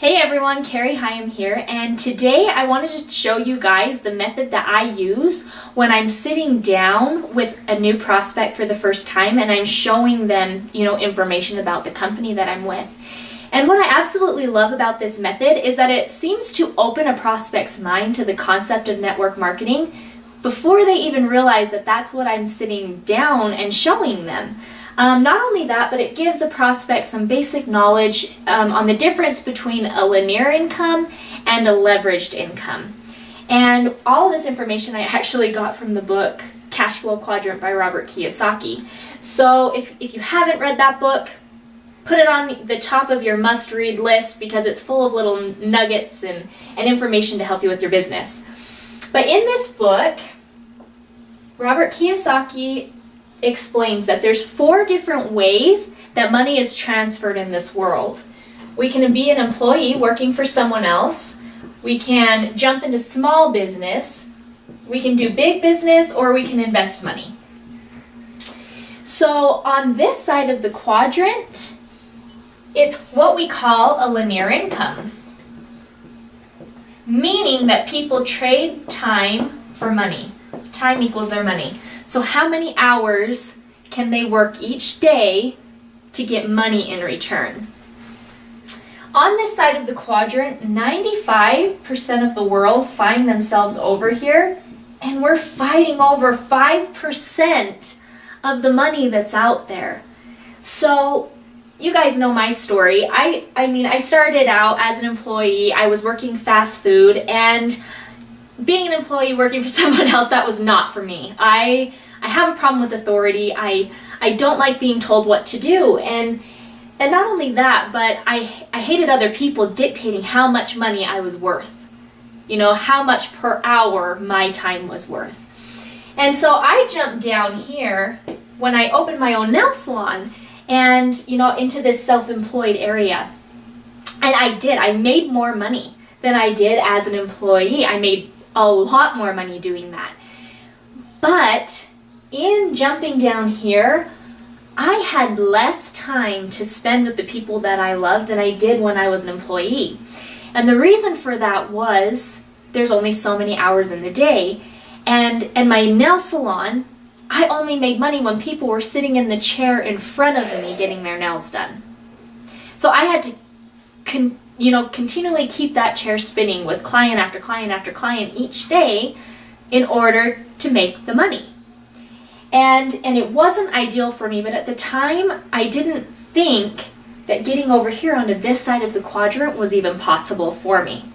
Hey everyone, Cari Higham here, and today I wanted to show you guys the method that I use when I'm sitting down with a new prospect for the first time and I'm showing them, information about the company that I'm with. And what I absolutely love about this method is that it seems to open a prospect's mind to the concept of network marketing before they even realize that that's what I'm sitting down and showing them. Not only that, but it gives a prospect some basic knowledge on the difference between a linear income and a leveraged income. And all of this information I actually got from the book Cash Flow Quadrant by Robert Kiyosaki. So if you haven't read that book, put it on the top of your must-read list because it's full of little nuggets and information to help you with your business. But in this book, Robert Kiyosaki explains that there's 4 different ways that money is transferred in this world. We can be an employee working for someone else, we can jump into small business, we can do big business, or we can invest money. So on this side of the quadrant, it's what we call a linear income, meaning that people trade time for money. Time equals their money. So how many hours can they work each day to get money in return? On this side of the quadrant, 95% of the world find themselves over here, and we're fighting over 5% of the money that's out there. So you guys know my story. I started out as an employee. I was working fast food, and being an employee working for someone else, that was not for me. I have a problem with authority. I don't like being told what to do. And not only that, but I hated other people dictating how much money I was worth. How much per hour my time was worth. And so I jumped down here when I opened my own nail salon and, into this self-employed area. And I made more money than I did as an employee. I made a lot more money doing that. But in jumping down here, I had less time to spend with the people that I love than I did when I was an employee. And the reason for that was there's only so many hours in the day. And my nail salon, I only made money when people were sitting in the chair in front of me getting their nails done. So I had to continually keep that chair spinning with client after client after client each day in order to make the money. And it wasn't ideal for me, but at the time I didn't think that getting over here onto this side of the quadrant was even possible for me.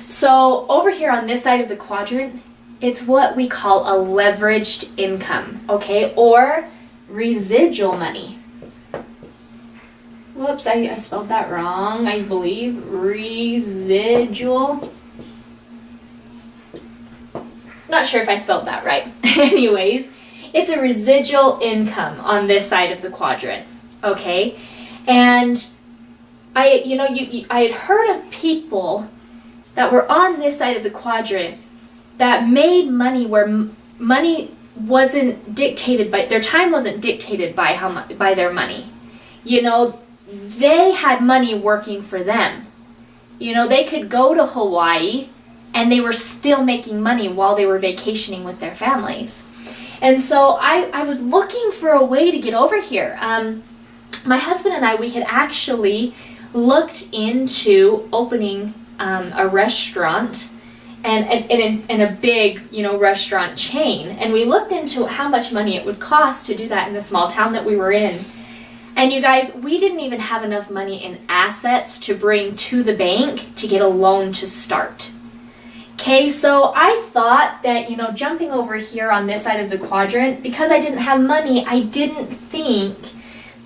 So over here on this side of the quadrant, it's what we call a leveraged income, okay, or residual money. Whoops, I spelled that wrong, I believe. Residual. Not sure if I spelled that right. Anyways, it's a residual income on this side of the quadrant, okay? And I had heard of people that were on this side of the quadrant that made money where money wasn't dictated by, their time wasn't dictated by by their money. They had money working for them. They could go to Hawaii and they were still making money while they were vacationing with their families. And so I was looking for a way to get over here. My husband and I, we had actually looked into opening a restaurant and in a big, restaurant chain. And we looked into how much money it would cost to do that in the small town that we were in. And you guys, we didn't even have enough money in assets to bring to the bank to get a loan to start. Okay, so I thought that, jumping over here on this side of the quadrant, because I didn't have money, I didn't think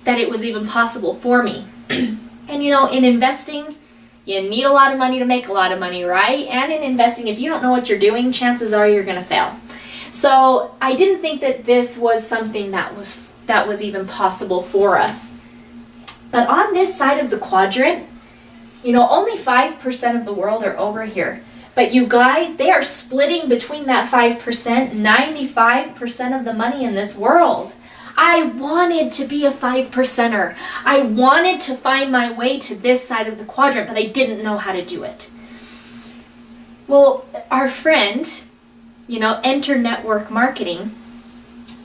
that it was even possible for me. And in investing, you need a lot of money to make a lot of money, right? And in investing, if you don't know what you're doing, chances are you're going to fail. So I didn't think that this was something that was even possible for us. But on this side of the quadrant, only 5% of the world are over here. But you guys, they are splitting between that 5%, 95% of the money in this world. I wanted to be a 5%er. I wanted to find my way to this side of the quadrant, but I didn't know how to do it. Well, our friend, enter network marketing,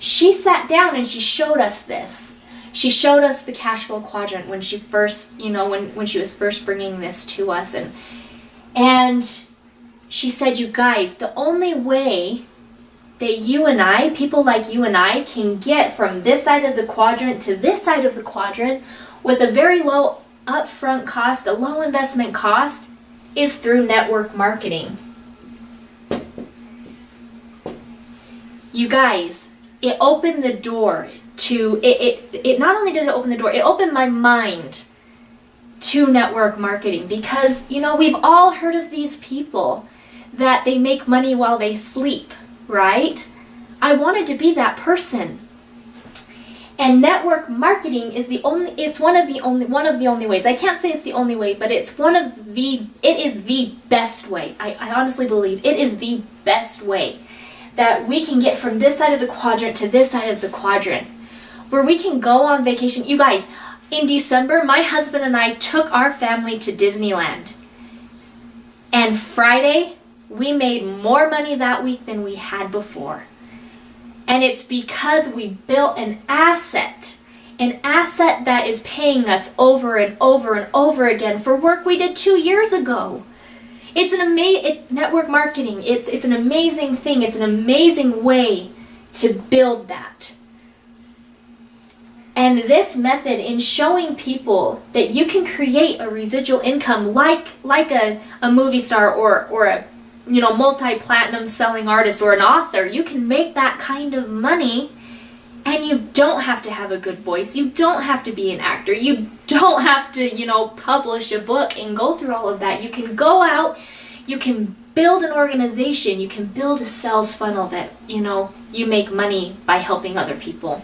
she sat down and she showed us this. She showed us the cash flow quadrant when she first, when she was first bringing this to us. And she said, you guys, the only way that you and I, people like you and I, can get from this side of the quadrant to this side of the quadrant with a very low upfront cost, a low investment cost, is through network marketing. You guys, it opened the door to, it not only did it open the door, it opened my mind to network marketing, because, we've all heard of these people that they make money while they sleep, right? I wanted to be that person. And network marketing is one of the only ways. I can't say it's the only way, but it is the best way. I honestly believe it is the best way that we can get from this side of the quadrant to this side of the quadrant, where we can go on vacation. You guys, in December, my husband and I took our family to Disneyland. And Friday, we made more money that week than we had before. And it's because we built an asset that is paying us over and over and over again for work we did 2 years ago. It's network marketing. It's an amazing thing. It's an amazing way to build that. And this method in showing people that you can create a residual income like a movie star or a multi-platinum selling artist or an author, you can make that kind of money, and you don't have to have a good voice. You don't have to be an actor. You don't have to, publish a book and go through all of that. You can go out, you can build an organization, you can build a sales funnel that, you make money by helping other people.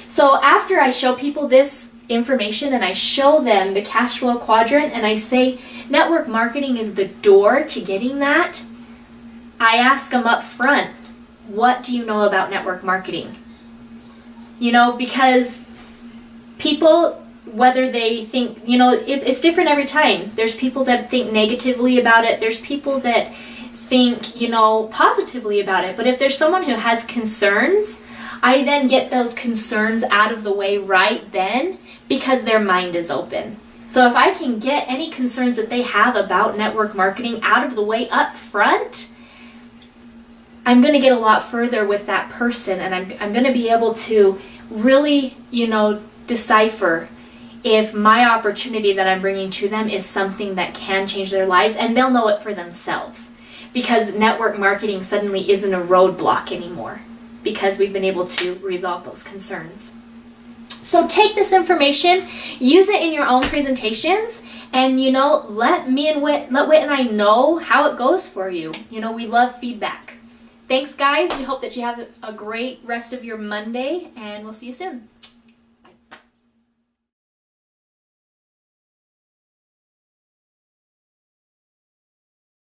So after I show people this information and I show them the cash flow quadrant and I say network marketing is the door to getting that, I ask them up front, what do you know about network marketing? Because people, whether they think, it's different every time. There's people that think negatively about it. There's people that think, positively about it. But if there's someone who has concerns, I then get those concerns out of the way right then, because their mind is open. So if I can get any concerns that they have about network marketing out of the way up front, I'm going to get a lot further with that person, and I'm going to be able to really, decipher if my opportunity that I'm bringing to them is something that can change their lives, and they'll know it for themselves, because network marketing suddenly isn't a roadblock anymore, because we've been able to resolve those concerns. So take this information, use it in your own presentations, and let Whit and I know how it goes for you. We love feedback. Thanks guys, we hope that you have a great rest of your Monday, and we'll see you soon.